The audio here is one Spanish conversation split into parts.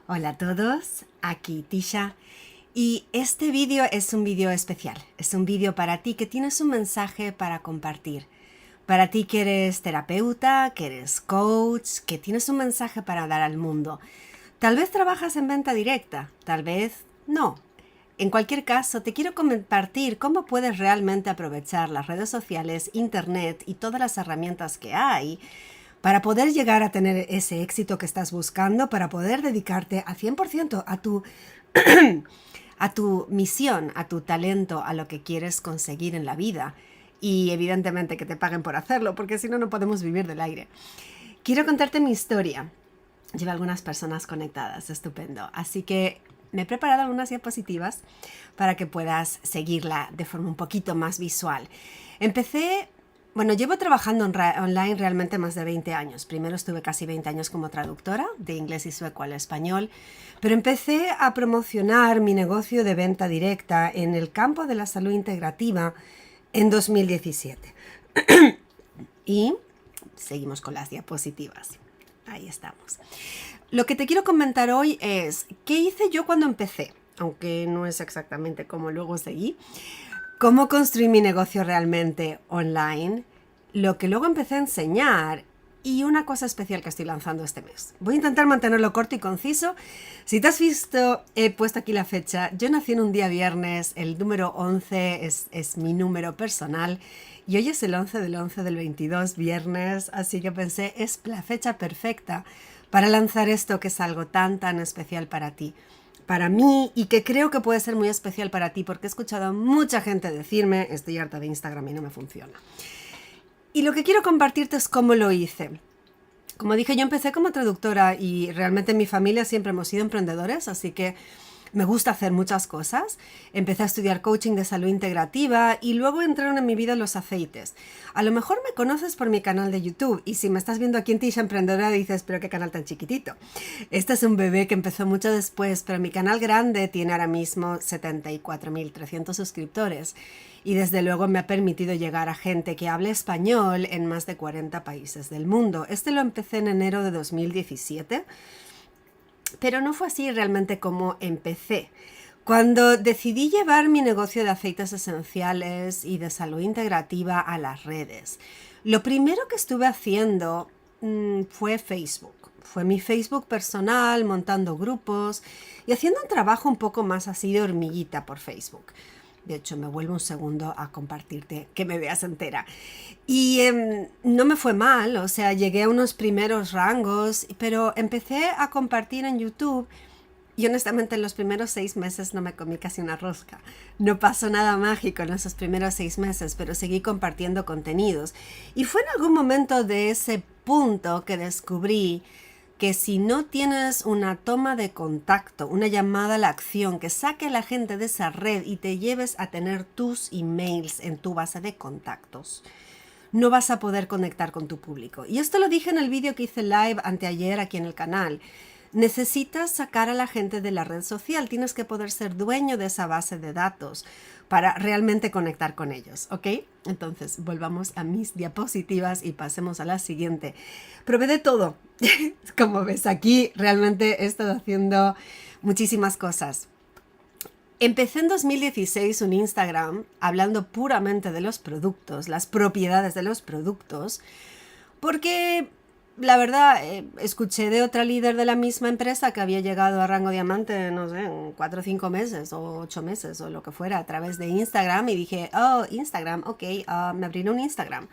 Hola a todos, aquí Tisha y este vídeo es un vídeo especial. Es un vídeo para ti que tienes un mensaje para compartir. Para ti que eres terapeuta, que eres coach, que tienes un mensaje para dar al mundo. Tal vez trabajas en venta directa, tal vez no. En cualquier caso, te quiero compartir cómo puedes realmente aprovechar las redes sociales, internet y todas las herramientas que hay para poder llegar a tener ese éxito que estás buscando, para poder dedicarte a 100% a tu misión, a tu talento, a lo que quieres conseguir en la vida. Y evidentemente que te paguen por hacerlo, porque si no, no podemos vivir del aire. Quiero contarte mi historia. Llevo algunas personas conectadas, estupendo. Así que me he preparado algunas diapositivas para que puedas seguirla de forma un poquito más visual. Llevo trabajando online realmente más de 20 años. Primero estuve casi 20 años como traductora de inglés y sueco al español, pero empecé a promocionar mi negocio de venta directa en el campo de la salud integrativa en 2017. Y seguimos con las diapositivas. Ahí estamos. Lo que te quiero comentar hoy es qué hice yo cuando empecé, aunque no es exactamente como luego seguí. Cómo construí mi negocio realmente online, lo que luego empecé a enseñar y una cosa especial que estoy lanzando este mes. Voy a intentar mantenerlo corto y conciso. Si te has visto, he puesto aquí la fecha. Yo nací en un día viernes, el número 11 es mi número personal y hoy es el 11 del 11 del 22, viernes, así que pensé, es la fecha perfecta para lanzar esto que es algo tan especial para ti, para mí, y que creo que puede ser muy especial para ti, porque he escuchado a mucha gente decirme, estoy harta de Instagram y no me funciona. Y lo que quiero compartirte es cómo lo hice. Como dije, yo empecé como traductora y realmente en mi familia siempre hemos sido emprendedores, así que me gusta hacer muchas cosas. Empecé a estudiar coaching de salud integrativa y luego entraron en mi vida los aceites. A lo mejor me conoces por mi canal de YouTube y si me estás viendo aquí en Tisha Emprendedora dices, pero qué canal tan chiquitito. Este es un bebé que empezó mucho después, pero mi canal grande tiene ahora mismo 74.300 suscriptores y desde luego me ha permitido llegar a gente que hable español en más de 40 países del mundo. Este lo empecé en enero de 2017. Pero no fue así realmente como empecé. Cuando decidí llevar mi negocio de aceites esenciales y de salud integrativa a las redes, lo primero que estuve haciendo fue Facebook. Fue mi Facebook personal, montando grupos y haciendo un trabajo un poco más así de hormiguita por Facebook. De hecho, me vuelvo un segundo a compartirte que me veas entera. Y no me fue mal, o sea, llegué a unos primeros rangos, pero empecé a compartir en YouTube y honestamente en los primeros 6 meses no me comí casi una rosca. No pasó nada mágico en esos primeros 6 meses, pero seguí compartiendo contenidos. Y fue en algún momento de ese punto que descubrí que si no tienes una toma de contacto, una llamada a la acción que saque a la gente de esa red y te lleves a tener tus emails en tu base de contactos, no vas a poder conectar con tu público. Y esto lo dije en el vídeo que hice live anteayer aquí en el canal. Necesitas sacar a la gente de la red social, tienes que poder ser dueño de esa base de datos para realmente conectar con ellos, ¿ok? Entonces, volvamos a mis diapositivas y pasemos a la siguiente. Probé de todo. Como ves, aquí realmente he estado haciendo muchísimas cosas. Empecé en 2016 un Instagram hablando puramente de los productos, las propiedades de los productos, porque la verdad escuché de otra líder de la misma empresa que había llegado a rango diamante, no sé, en 4 o 5 meses o 8 meses o lo que fuera a través de Instagram y dije, oh, Instagram, ok, me abriré un Instagram.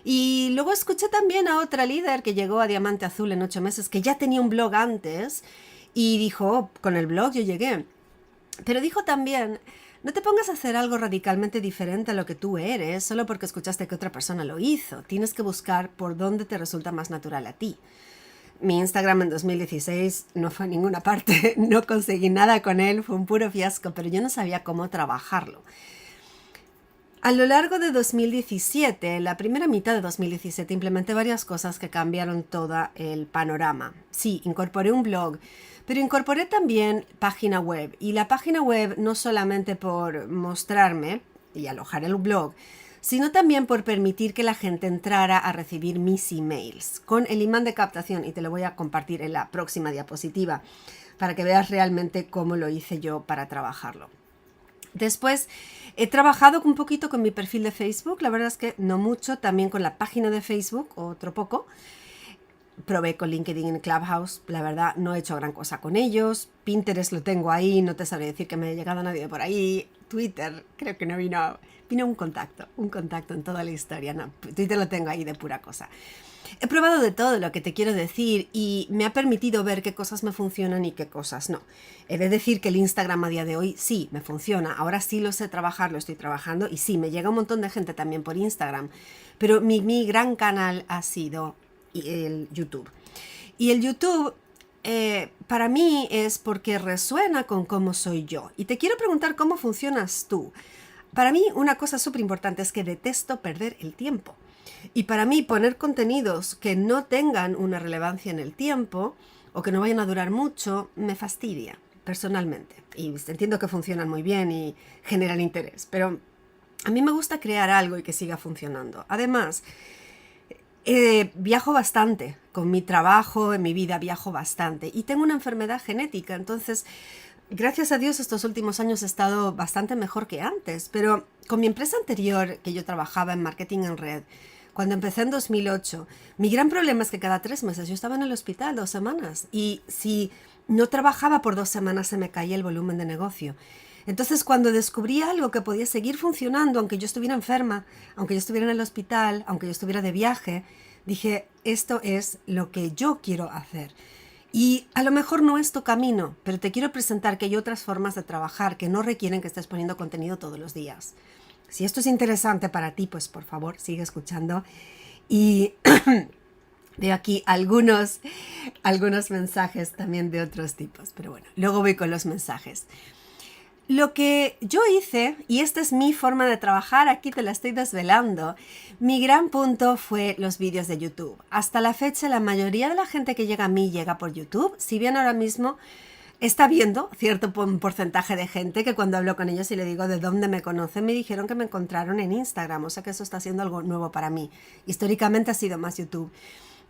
Y luego escuché también a otra líder que llegó a Diamante Azul en 8 meses, que ya tenía un blog antes y dijo, oh, con el blog yo llegué. Pero dijo también, no te pongas a hacer algo radicalmente diferente a lo que tú eres solo porque escuchaste que otra persona lo hizo. Tienes que buscar por dónde te resulta más natural a ti. Mi Instagram en 2016 no fue a ninguna parte, no conseguí nada con él, fue un puro fiasco, pero yo no sabía cómo trabajarlo. A lo largo de 2017, la primera mitad de 2017, implementé varias cosas que cambiaron todo el panorama. Sí, incorporé un blog, pero incorporé también página web. Y la página web no solamente por mostrarme y alojar el blog, sino también por permitir que la gente entrara a recibir mis emails con el imán de captación, y te lo voy a compartir en la próxima diapositiva. para que veas realmente cómo lo hice yo para trabajarlo. Después he trabajado un poquito con mi perfil de Facebook, la verdad es que no mucho, también con la página de Facebook, otro poco. Probé con LinkedIn y Clubhouse, la verdad no he hecho gran cosa con ellos. Pinterest lo tengo ahí, no te sabré decir que me haya llegado nadie por ahí. Twitter, creo que no vino un contacto en toda la historia. No, Twitter lo tengo ahí de pura cosa. He probado de todo lo que te quiero decir y me ha permitido ver qué cosas me funcionan y qué cosas no. He de decir que el Instagram a día de hoy sí me funciona, ahora sí lo sé trabajar, lo estoy trabajando y sí, me llega un montón de gente también por Instagram, pero mi gran canal ha sido el YouTube. Y el YouTube para mí es porque resuena con cómo soy yo. Y te quiero preguntar cómo funcionas tú. Para mí una cosa súper importante es que detesto perder el tiempo. Y para mí poner contenidos que no tengan una relevancia en el tiempo o que no vayan a durar mucho me fastidia personalmente. Y entiendo que funcionan muy bien y generan interés, pero a mí me gusta crear algo y que siga funcionando. Además, viajo bastante con mi trabajo, en mi vida viajo bastante y tengo una enfermedad genética, entonces gracias a Dios estos últimos años he estado bastante mejor que antes, pero con mi empresa anterior que yo trabajaba en marketing en red, cuando empecé en 2008, mi gran problema es que cada 3 meses yo estaba en el hospital 2 semanas y si no trabajaba por 2 semanas se me caía el volumen de negocio. Entonces, cuando descubrí algo que podía seguir funcionando, aunque yo estuviera enferma, aunque yo estuviera en el hospital, aunque yo estuviera de viaje, dije, esto es lo que yo quiero hacer. Y a lo mejor no es tu camino, pero te quiero presentar que hay otras formas de trabajar que no requieren que estés poniendo contenido todos los días. Si esto es interesante para ti, pues por favor, sigue escuchando. Y veo aquí algunos mensajes también de otros tipos, pero bueno, luego voy con los mensajes. Lo que yo hice, y esta es mi forma de trabajar, aquí te la estoy desvelando, mi gran punto fue los vídeos de YouTube. Hasta la fecha la mayoría de la gente que llega a mí llega por YouTube, si bien ahora mismo está viendo cierto porcentaje de gente que cuando hablo con ellos y le digo de dónde me conocen, me dijeron que me encontraron en Instagram, o sea que eso está siendo algo nuevo para mí. Históricamente ha sido más YouTube.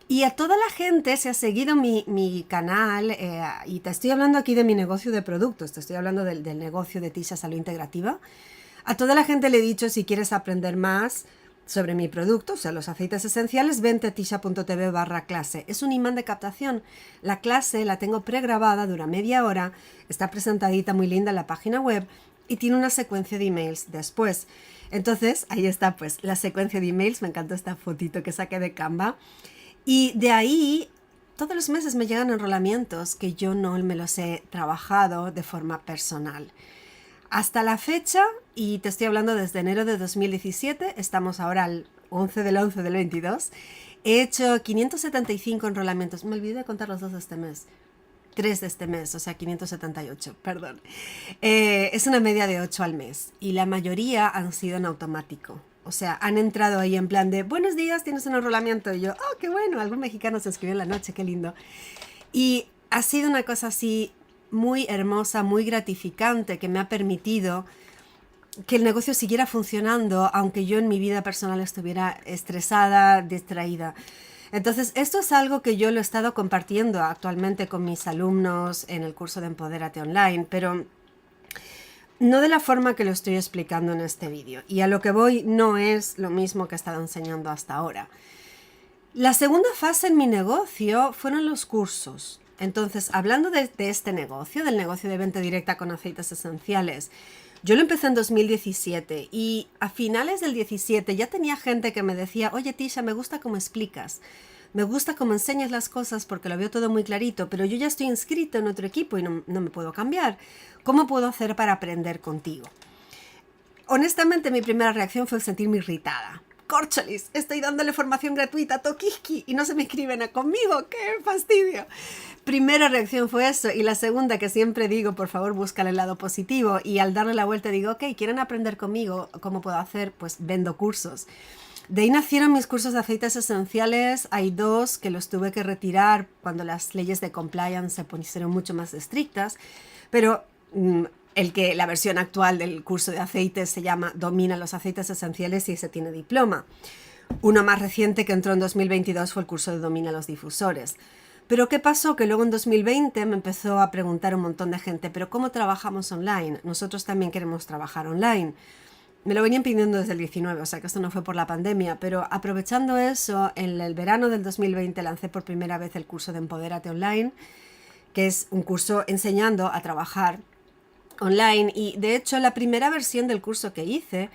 Y a toda la gente se ha seguido mi canal y te estoy hablando aquí de mi negocio de productos, te estoy hablando del negocio de Tisha Salud Integrativa. A toda la gente le he dicho, si quieres aprender más sobre mi producto, o sea, los aceites esenciales, vente a tisha.tv/clase. Es un imán de captación. La clase la tengo pregrabada, dura media hora, está presentadita muy linda en la página web y tiene una secuencia de emails después. Entonces, ahí está pues la secuencia de emails, me encantó esta fotito que saqué de Canva. Y de ahí, todos los meses me llegan enrolamientos que yo no me los he trabajado de forma personal. Hasta la fecha, y te estoy hablando desde enero de 2017, estamos ahora al 11 del 11 del 22, he hecho 575 enrolamientos. Me olvidé de contar los 2 de este mes. 3 de este mes, o sea, 578, perdón. Es una media de 8 al mes y la mayoría han sido en automático. O sea, han entrado ahí en plan de, buenos días, tienes un enrolamiento. Y yo, oh, qué bueno, algún mexicano se escribió en la noche, qué lindo. Y ha sido una cosa así muy hermosa, muy gratificante, que me ha permitido que el negocio siguiera funcionando, aunque yo en mi vida personal estuviera estresada, distraída. Entonces, esto es algo que yo lo he estado compartiendo actualmente con mis alumnos en el curso de Empodérate Online, pero no de la forma que lo estoy explicando en este vídeo. Y a lo que voy no es lo mismo que he estado enseñando hasta ahora. La segunda fase en mi negocio fueron los cursos. Entonces, hablando de este negocio, del negocio de venta directa con aceites esenciales, yo lo empecé en 2017 y a finales del 17 ya tenía gente que me decía, oye Tisha, me gusta cómo explicas, me gusta cómo enseñas las cosas porque lo veo todo muy clarito, pero yo ya estoy inscrito en otro equipo y no me puedo cambiar. ¿Cómo puedo hacer para aprender contigo? Honestamente, mi primera reacción fue sentirme irritada. Córcholis, estoy dándole formación gratuita a Tokiski y no se me inscriben conmigo, ¡qué fastidio! Primera reacción fue eso, y la segunda, que siempre digo, por favor, búscale el lado positivo, y al darle la vuelta digo, ok, ¿quieren aprender conmigo? ¿Cómo puedo hacer? Pues vendo cursos. De ahí nacieron mis cursos de aceites esenciales. Hay 2 que los tuve que retirar cuando las leyes de compliance se pusieron mucho más estrictas, pero la versión actual del curso de aceites se llama Domina los aceites esenciales y ese tiene diploma. Uno más reciente que entró en 2022 fue el curso de Domina los difusores. Pero ¿qué pasó? Que luego en 2020 me empezó a preguntar un montón de gente, ¿pero cómo trabajamos online? Nosotros también queremos trabajar online. Me lo venían pidiendo desde el 19, o sea que esto no fue por la pandemia, pero aprovechando eso, en el verano del 2020 lancé por primera vez el curso de Empodérate Online, que es un curso enseñando a trabajar online, y de hecho la primera versión del curso que hice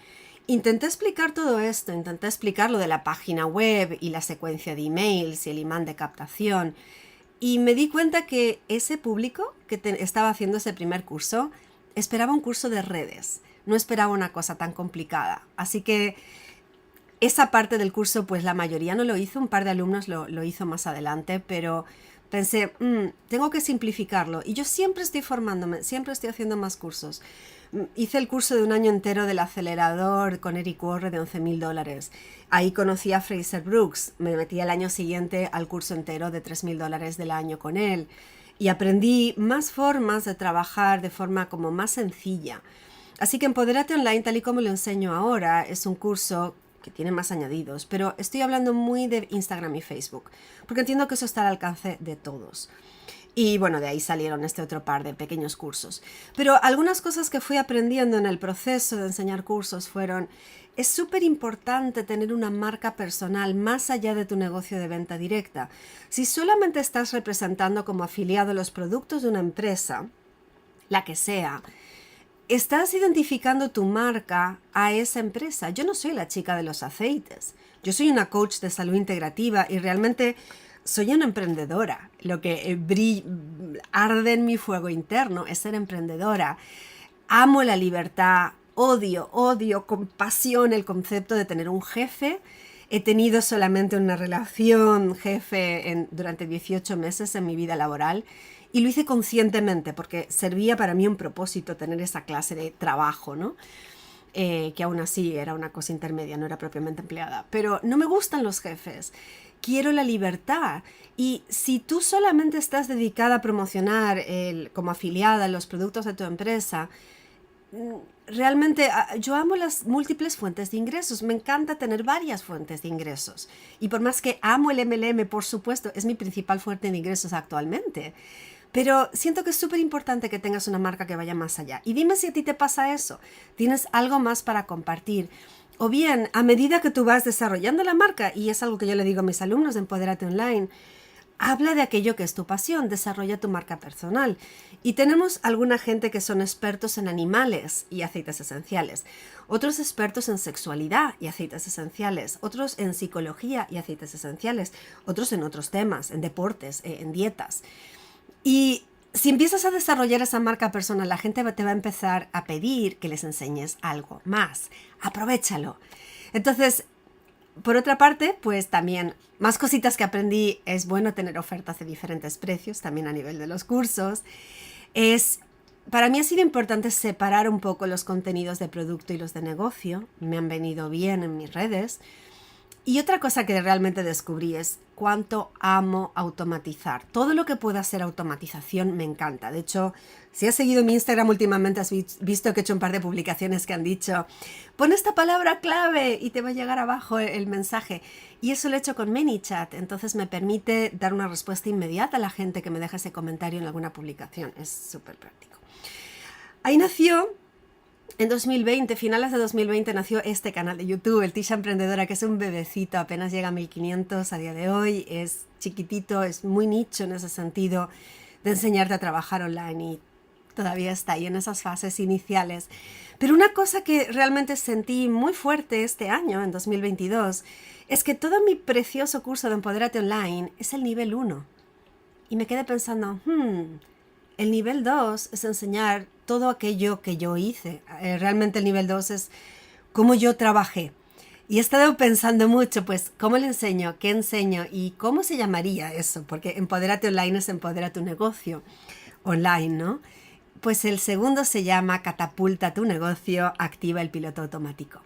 intenté explicar todo esto, intenté explicar lo de la página web y la secuencia de emails y el imán de captación, y me di cuenta que ese público que estaba haciendo ese primer curso esperaba un curso de redes, no esperaba una cosa tan complicada. Así que esa parte del curso, pues la mayoría no lo hizo, un par de alumnos lo hizo más adelante, pero pensé, tengo que simplificarlo. Y yo siempre estoy formándome, siempre estoy haciendo más cursos. Hice el curso de un año entero del acelerador con Eric Worre de $11.000. Ahí conocí a Fraser Brooks. Me metí el año siguiente al curso entero de $3.000 del año con él. Y aprendí más formas de trabajar de forma como más sencilla. Así que Empodérate Online, tal y como lo enseño ahora, es un curso que tiene más añadidos, pero estoy hablando muy de Instagram y Facebook, porque entiendo que eso está al alcance de todos. Y bueno, de ahí salieron este otro par de pequeños cursos. Pero algunas cosas que fui aprendiendo en el proceso de enseñar cursos fueron: es súper importante tener una marca personal más allá de tu negocio de venta directa. Si solamente estás representando como afiliado los productos de una empresa, la que sea, estás identificando tu marca a esa empresa. Yo no soy la chica de los aceites. Yo soy una coach de salud integrativa y realmente soy una emprendedora. Lo que arde en mi fuego interno es ser emprendedora. Amo la libertad, odio con pasión el concepto de tener un jefe. He tenido solamente una relación jefe durante 18 meses en mi vida laboral. Y lo hice conscientemente porque servía para mí un propósito tener esa clase de trabajo, ¿no? Que aún así era una cosa intermedia, no era propiamente empleada. Pero no me gustan los jefes. Quiero la libertad. Y si tú solamente estás dedicada a promocionar como afiliada los productos de tu empresa, realmente yo amo las múltiples fuentes de ingresos. Me encanta tener varias fuentes de ingresos. Y por más que amo el MLM, por supuesto, es mi principal fuente de ingresos actualmente. Pero siento que es súper importante que tengas una marca que vaya más allá. Y dime si a ti te pasa eso. ¿Tienes algo más para compartir? O bien, a medida que tú vas desarrollando la marca, y es algo que yo le digo a mis alumnos de Empodérate Online, habla de aquello que es tu pasión, desarrolla tu marca personal. Y tenemos alguna gente que son expertos en animales y aceites esenciales, otros expertos en sexualidad y aceites esenciales, otros en psicología y aceites esenciales, otros en otros temas, en deportes, en dietas. Y si empiezas a desarrollar esa marca personal, la gente te va a empezar a pedir que les enseñes algo más. Aprovéchalo. Entonces, por otra parte, pues también más cositas que aprendí. Es bueno tener ofertas de diferentes precios, también a nivel de los cursos. Para mí ha sido importante separar un poco los contenidos de producto y los de negocio. Me han venido bien en mis redes. Y otra cosa que realmente descubrí es cuánto amo automatizar. Todo lo que pueda ser automatización me encanta. De hecho, si has seguido mi Instagram últimamente, has visto que he hecho un par de publicaciones que han dicho: pon esta palabra clave y te va a llegar abajo el mensaje. Y eso lo he hecho con ManyChat. Entonces me permite dar una respuesta inmediata a la gente que me deja ese comentario en alguna publicación. Es súper práctico. Ahí nació... En 2020, finales de 2020, nació este canal de YouTube, el Tisha Emprendedora, que es un bebecito, apenas llega a 1500 a día de hoy, es chiquitito, es muy nicho en ese sentido de enseñarte a trabajar online, y todavía está ahí en esas fases iniciales. Pero una cosa que realmente sentí muy fuerte este año, en 2022, es que todo mi precioso curso de Empodérate Online es el nivel 1. Y me quedé pensando, el nivel 2 es enseñar todo aquello que yo hice. Realmente el nivel 2 es cómo yo trabajé. Y he estado pensando mucho, pues, ¿cómo le enseño? ¿Qué enseño? ¿Y cómo se llamaría eso? Porque Empodérate Online es empodera tu negocio online, ¿no? Pues el segundo se llama Catapulta tu negocio, activa el piloto automático.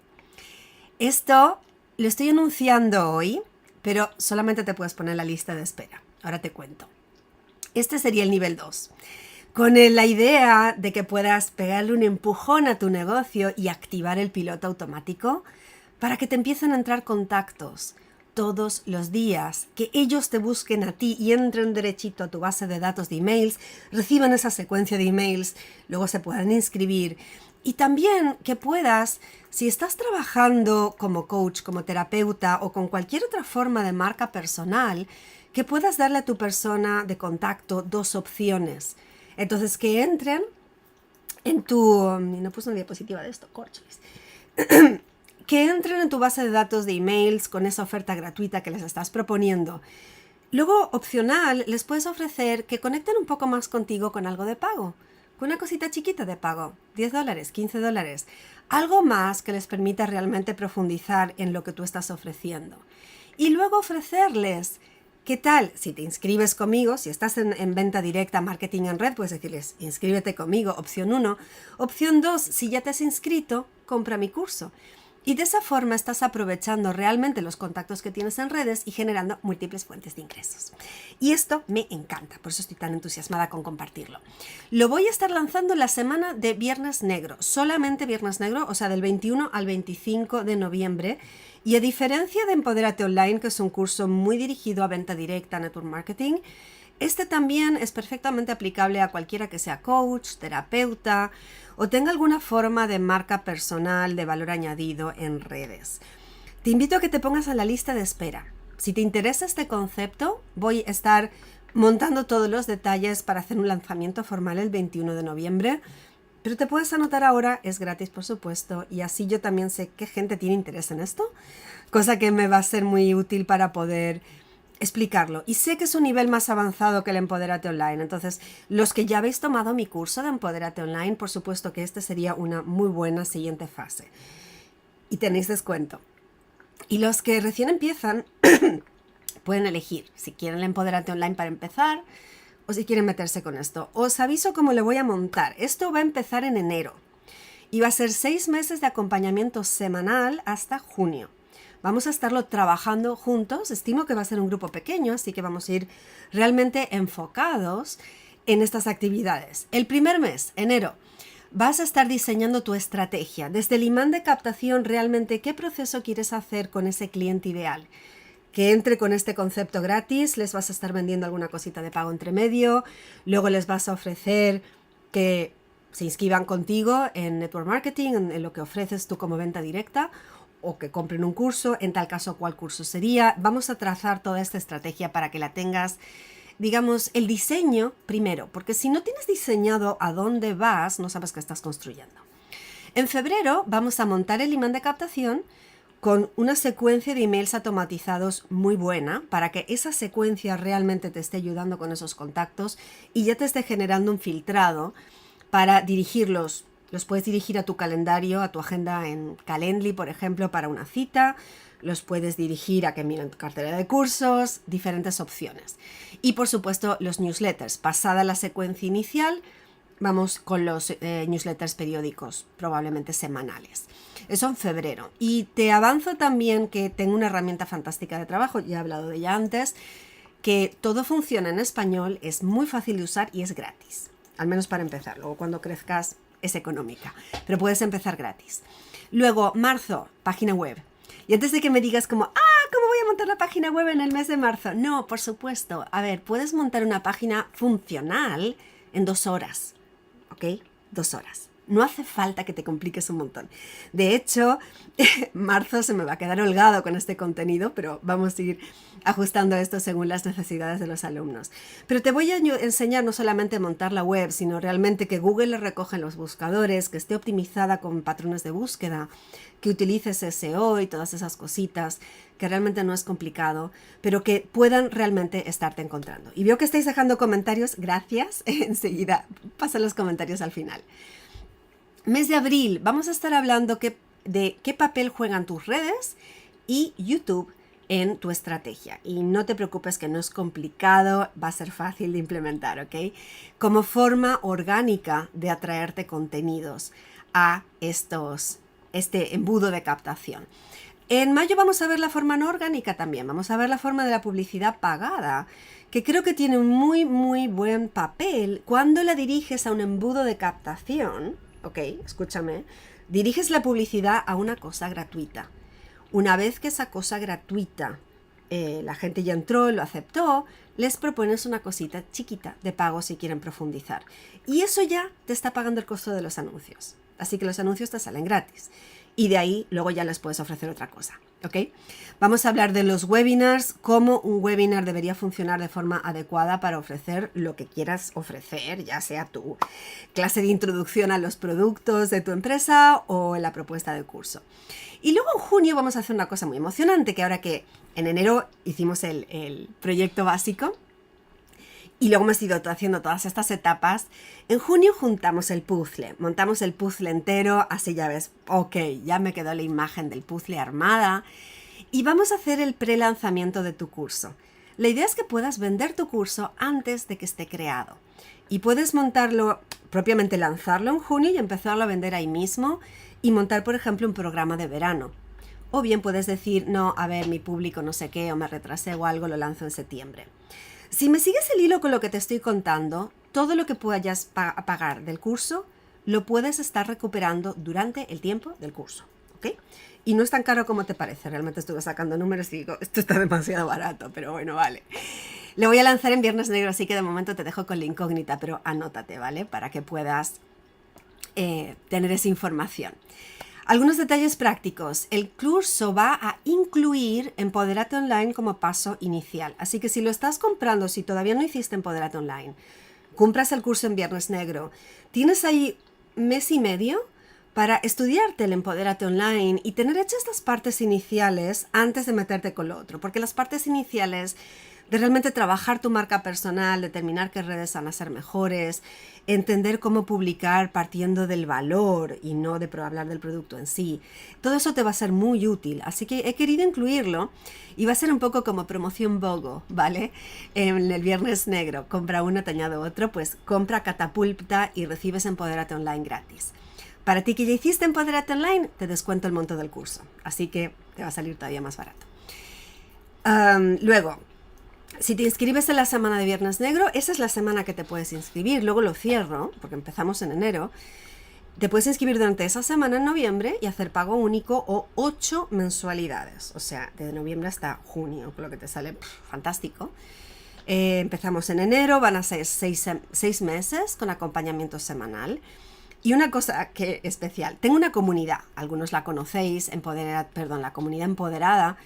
Esto lo estoy anunciando hoy, pero solamente te puedes poner en la lista de espera. Ahora te cuento. Este sería el nivel 2. Con la idea de que puedas pegarle un empujón a tu negocio y activar el piloto automático para que te empiecen a entrar contactos. todos los días, que ellos te busquen a ti y entren derechito a tu base de datos de emails, reciban esa secuencia de emails, luego se puedan inscribir. Y también que puedas, si estás trabajando como coach, como terapeuta o con cualquier otra forma de marca personal, que puedas darle a tu persona de contacto 2 opciones. Entonces, que entren en tu... No puse una diapositiva de esto, corcholis. Que entren en tu base de datos de emails con esa oferta gratuita que les estás proponiendo. Luego, opcional, les puedes ofrecer que conecten un poco más contigo con algo de pago. Con una cosita chiquita de pago, $10, $15, algo más que les permita realmente profundizar en lo que tú estás ofreciendo. Y luego ofrecerles, ¿qué tal? Si te inscribes conmigo, si estás en venta directa, marketing en red, puedes decirles, inscríbete conmigo, opción 1. Opción 2, si ya te has inscrito, compra mi curso. Y de esa forma estás aprovechando realmente los contactos que tienes en redes y generando múltiples fuentes de ingresos. Y esto me encanta, por eso estoy tan entusiasmada con compartirlo. Lo voy a estar lanzando la semana de Viernes Negro, solamente Viernes Negro, o sea, del 21 al 25 de noviembre. Y a diferencia de Empodérate Online, que es un curso muy dirigido a venta directa, network marketing, este también es perfectamente aplicable a cualquiera que sea coach, terapeuta o tenga alguna forma de marca personal de valor añadido en redes. Te invito a que te pongas en la lista de espera. Si te interesa este concepto, voy a estar montando todos los detalles para hacer un lanzamiento formal el 21 de noviembre. Pero te puedes anotar ahora, es gratis por supuesto, y así yo también sé qué gente tiene interés en esto, cosa que me va a ser muy útil para poder explicarlo. Y sé que es un nivel más avanzado que el Empodérate Online. Entonces, los que ya habéis tomado mi curso de Empodérate Online, por supuesto que este sería una muy buena siguiente fase. Y tenéis descuento. Y los que recién empiezan pueden elegir si quieren el Empodérate Online para empezar o si quieren meterse con esto. Os aviso cómo lo voy a montar. Esto va a empezar en enero y va a ser 6 meses de acompañamiento semanal hasta junio. Vamos a estarlo trabajando juntos. Estimo que va a ser un grupo pequeño, así que vamos a ir realmente enfocados en estas actividades. El primer mes, enero, vas a estar diseñando tu estrategia. Desde el imán de captación, realmente, ¿qué proceso quieres hacer con ese cliente ideal? Que entre con este concepto gratis, les vas a estar vendiendo alguna cosita de pago entre medio, luego les vas a ofrecer que se inscriban contigo en network marketing, en lo que ofreces tú como venta directa, o que compren un curso, en tal caso, ¿cuál curso sería? Vamos a trazar toda esta estrategia para que la tengas, digamos, el diseño primero, porque si no tienes diseñado a dónde vas, no sabes qué estás construyendo. En febrero vamos a montar el imán de captación con una secuencia de emails automatizados muy buena para que esa secuencia realmente te esté ayudando con esos contactos y ya te esté generando un filtrado para dirigirlos. Los puedes dirigir a tu calendario, a tu agenda en Calendly, por ejemplo, para una cita. Los puedes dirigir a que miren tu cartera de cursos, diferentes opciones. Y, por supuesto, los newsletters. Pasada la secuencia inicial, vamos con los newsletters periódicos, probablemente semanales. Eso en febrero. Y te avanzo también que tengo una herramienta fantástica de trabajo, ya he hablado de ella antes, que todo funciona en español, es muy fácil de usar y es gratis. Al menos para empezar. Luego, cuando crezcas, es económica, pero puedes empezar gratis. Luego, marzo, página web. Y antes de que me digas como, ¿cómo voy a montar la página web en el mes de marzo? No, por supuesto. A ver, puedes montar una página funcional en 2 horas, ¿ok? 2 horas. No hace falta que te compliques un montón. De hecho, marzo se me va a quedar holgado con este contenido, pero vamos a ir ajustando esto según las necesidades de los alumnos. Pero te voy a enseñar no solamente a montar la web, sino realmente que Google le recoja en los buscadores, que esté optimizada con patrones de búsqueda, que utilices SEO y todas esas cositas, que realmente no es complicado, pero que puedan realmente estarte encontrando. Y veo que estáis dejando comentarios, gracias. Enseguida paso los comentarios al final. Mes de abril, vamos a estar hablando de qué papel juegan tus redes y YouTube en tu estrategia. Y no te preocupes que no es complicado, va a ser fácil de implementar, ¿ok? Como forma orgánica de atraerte contenidos a este embudo de captación. En mayo vamos a ver la forma no orgánica también, vamos a ver la forma de la publicidad pagada, que creo que tiene un muy, muy buen papel cuando la diriges a un embudo de captación. Ok, escúchame, diriges la publicidad a una cosa gratuita. Una vez que esa cosa gratuita la gente ya entró, lo aceptó, les propones una cosita chiquita de pago si quieren profundizar. Y eso ya te está pagando el costo de los anuncios. Así que los anuncios te salen gratis. Y de ahí luego ya les puedes ofrecer otra cosa. ¿Ok? Vamos a hablar de los webinars, cómo un webinar debería funcionar de forma adecuada para ofrecer lo que quieras ofrecer, ya sea tu clase de introducción a los productos de tu empresa o la propuesta de curso. Y luego en junio vamos a hacer una cosa muy emocionante, que ahora que en enero hicimos el proyecto básico y luego hemos ido haciendo todas estas etapas, en junio juntamos el puzzle, montamos el puzzle entero, así ya ves, ok, ya me quedó la imagen del puzzle armada y vamos a hacer el pre-lanzamiento de tu curso. La idea es que puedas vender tu curso antes de que esté creado y puedes montarlo, propiamente lanzarlo en junio y empezarlo a vender ahí mismo y montar, por ejemplo, un programa de verano. O bien puedes decir, no, a ver, mi público no sé qué, o me retrasé o algo, lo lanzo en septiembre. Si me sigues el hilo con lo que te estoy contando, todo lo que puedas pagar del curso lo puedes estar recuperando durante el tiempo del curso, ¿ok? Y no es tan caro como te parece. Realmente estuve sacando números y digo, esto está demasiado barato, pero bueno, vale. Lo voy a lanzar en Viernes Negro, así que de momento te dejo con la incógnita, pero anótate, ¿vale? Para que puedas tener esa información. Algunos detalles prácticos. El curso va a incluir Empodérate Online como paso inicial. Así que si lo estás comprando, si todavía no hiciste Empodérate Online, compras el curso en Viernes Negro, tienes ahí mes y medio para estudiarte el Empodérate Online y tener hechas estas partes iniciales antes de meterte con lo otro. Porque las partes iniciales de realmente trabajar tu marca personal, determinar qué redes van a ser mejores, entender cómo publicar partiendo del valor y no de hablar del producto en sí. Todo eso te va a ser muy útil, así que he querido incluirlo y va a ser un poco como promoción BOGO, ¿vale? En el Viernes Negro, compra uno, te añado otro, pues compra Catapulta y recibes Empodérate Online gratis. Para ti que ya hiciste Empodérate Online, te descuento el monto del curso, así que te va a salir todavía más barato. Luego, si te inscribes en la semana de Viernes Negro, esa es la semana que te puedes inscribir. Luego lo cierro, porque empezamos en enero. Te puedes inscribir durante esa semana en noviembre y hacer pago único o 8 mensualidades. O sea, desde noviembre hasta junio, con lo que te sale fantástico. Empezamos en enero, van a ser 6 meses con acompañamiento semanal. Y una cosa que especial, tengo una comunidad, algunos la conocéis, la comunidad empoderada.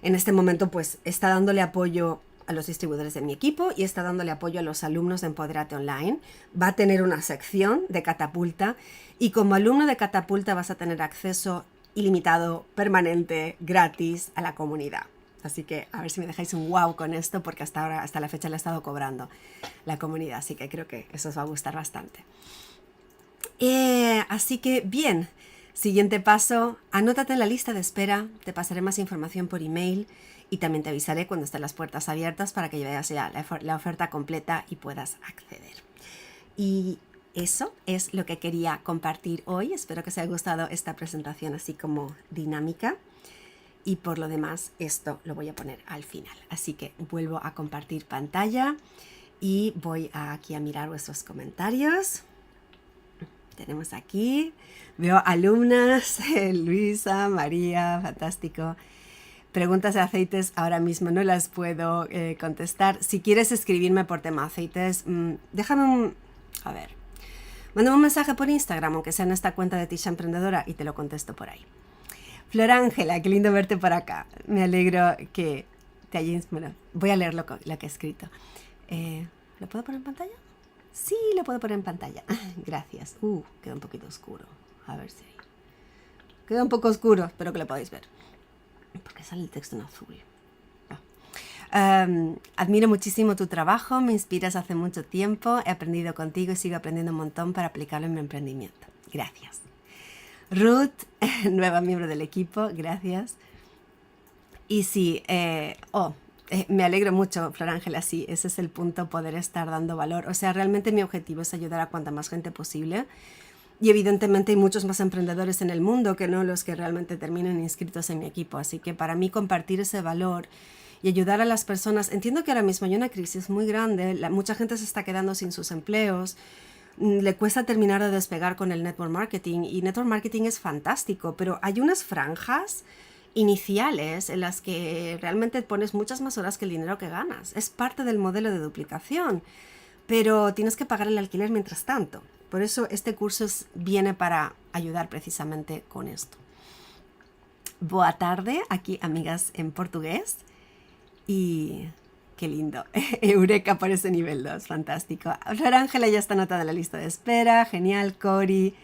En este momento pues está dándole apoyo a los distribuidores de mi equipo y está dándole apoyo a los alumnos de Empodérate Online. Va a tener una sección de Catapulta y como alumno de Catapulta vas a tener acceso ilimitado, permanente, gratis a la comunidad. Así que a ver si me dejáis un wow con esto porque hasta ahora, hasta la fecha le he estado cobrando la comunidad, así que creo que eso os va a gustar bastante. Así que bien, siguiente paso, anótate en la lista de espera, te pasaré más información por email y también te avisaré cuando estén las puertas abiertas para que veas ya la oferta completa y puedas acceder. Y eso es lo que quería compartir hoy. Espero que os haya gustado esta presentación así como dinámica. Y por lo demás, esto lo voy a poner al final. Así que vuelvo a compartir pantalla y voy aquí a mirar vuestros comentarios. Tenemos aquí, veo alumnas, Luisa, María, fantástico. Preguntas de aceites ahora mismo no las puedo contestar. Si quieres escribirme por tema aceites, déjame mándame un mensaje por Instagram, aunque sea en esta cuenta de Tisha Emprendedora y te lo contesto por ahí. Flor Ángela, qué lindo verte por acá. Me alegro que te hayas... Bueno, voy a leer lo que he escrito. ¿Lo puedo poner en pantalla? Sí, lo puedo poner en pantalla. Gracias. Queda un poquito oscuro. A ver si... Queda un poco oscuro, espero que lo podáis ver. Porque sale el texto en azul. Admiro muchísimo tu trabajo, me inspiras hace mucho tiempo, he aprendido contigo y sigo aprendiendo un montón para aplicarlo en mi emprendimiento. Gracias. Ruth, nueva miembro del equipo, gracias. Y sí, me alegro mucho, Flor Ángela, sí, ese es el punto, poder estar dando valor. O sea, realmente mi objetivo es ayudar a cuanta más gente posible. Y evidentemente hay muchos más emprendedores en el mundo que no los que realmente terminan inscritos en mi equipo. Así que para mí compartir ese valor y ayudar a las personas. Entiendo que ahora mismo hay una crisis muy grande, mucha gente se está quedando sin sus empleos, le cuesta terminar de despegar con el network marketing y network marketing es fantástico, pero hay unas franjas iniciales en las que realmente pones muchas más horas que el dinero que ganas. Es parte del modelo de duplicación, pero tienes que pagar el alquiler mientras tanto. Por eso este curso viene para ayudar precisamente con esto. Boa tarde, aquí amigas en portugués. Y qué lindo. Eureka por ese nivel 2, fantástico. Flor Ángela ya está anotada en la lista de espera. Genial, Cori.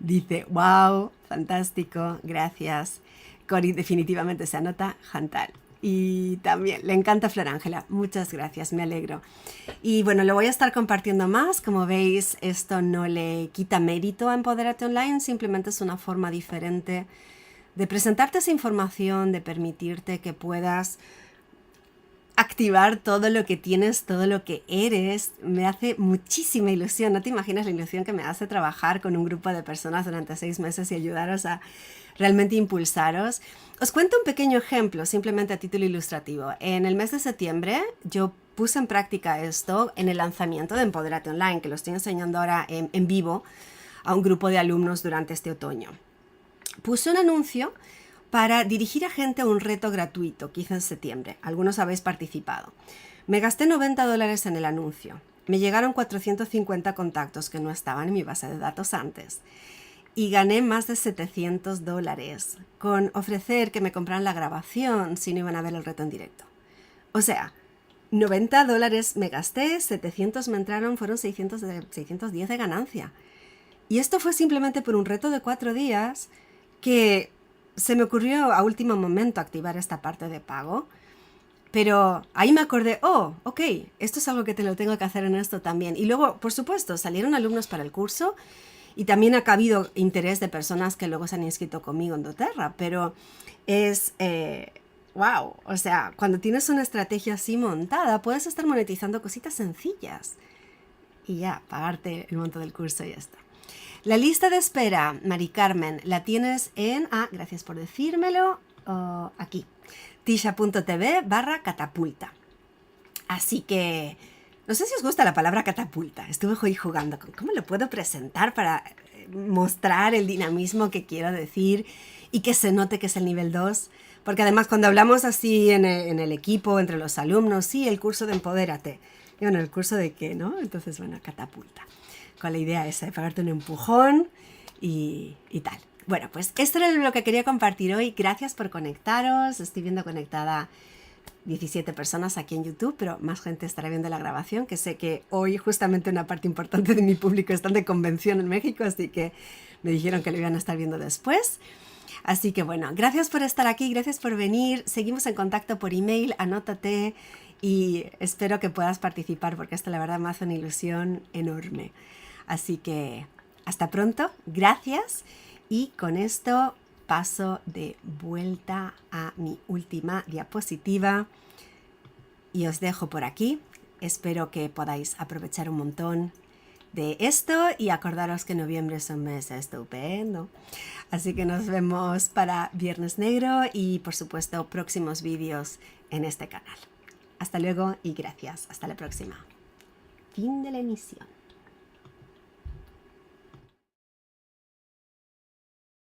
Dice, wow, fantástico, gracias. Cori definitivamente se anota, Jantal. Y también le encanta Flor Ángela. Muchas gracias, me alegro. Y bueno, lo voy a estar compartiendo más. Como veis, esto no le quita mérito a Empodérate Online, simplemente es una forma diferente de presentarte esa información, de permitirte que puedas activar todo lo que tienes, todo lo que eres. Me hace muchísima ilusión. No te imaginas la ilusión que me hace trabajar con un grupo de personas durante 6 meses y ayudaros a realmente impulsaros. Os cuento un pequeño ejemplo, simplemente a título ilustrativo. En el mes de septiembre yo puse en práctica esto en el lanzamiento de Empodérate Online, que lo estoy enseñando ahora en vivo a un grupo de alumnos durante este otoño. Puse un anuncio para dirigir a gente a un reto gratuito que hice en septiembre. Algunos habéis participado. Me gasté $90 en el anuncio. Me llegaron 450 contactos que no estaban en mi base de datos antes. Y gané más de $700 con ofrecer que me compraran la grabación si no iban a ver el reto en directo. O sea, $90 me gasté, 700 me entraron, fueron 610 de ganancia. Y esto fue simplemente por un reto de 4 días que se me ocurrió a último momento activar esta parte de pago, pero ahí me acordé, oh, ok, esto es algo que te lo tengo que hacer en esto también. Y luego, por supuesto, salieron alumnos para el curso y también ha habido interés de personas que luego se han inscrito conmigo en doTERRA, pero es, wow, o sea, cuando tienes una estrategia así montada, puedes estar monetizando cositas sencillas y ya, pagarte el monto del curso y ya está. La lista de espera, Mari Carmen, la tienes en, gracias por decírmelo, aquí, tisha.tv/catapulta. Así que, no sé si os gusta la palabra catapulta, estuve hoy jugando con cómo lo puedo presentar para mostrar el dinamismo que quiero decir y que se note que es el nivel 2, porque además cuando hablamos así en el equipo, entre los alumnos, sí, el curso de Empodérate, y bueno, ¿el curso de qué, no? Entonces, bueno, catapulta. Con la idea esa de pegarte un empujón y tal. Bueno, pues esto era lo que quería compartir hoy. Gracias por conectaros. Estoy viendo conectada 17 personas aquí en YouTube, pero más gente estará viendo la grabación, que sé que hoy justamente una parte importante de mi público están de convención en México, así que me dijeron que lo iban a estar viendo después. Así que bueno, gracias por estar aquí, gracias por venir. Seguimos en contacto por email, anótate y espero que puedas participar porque esto la verdad me hace una ilusión enorme. Así que hasta pronto, gracias y con esto paso de vuelta a mi última diapositiva y os dejo por aquí. Espero que podáis aprovechar un montón de esto y acordaros que noviembre es un mes estupendo. Así que nos vemos para Viernes Negro y por supuesto próximos vídeos en este canal. Hasta luego y gracias. Hasta la próxima. Fin de la emisión.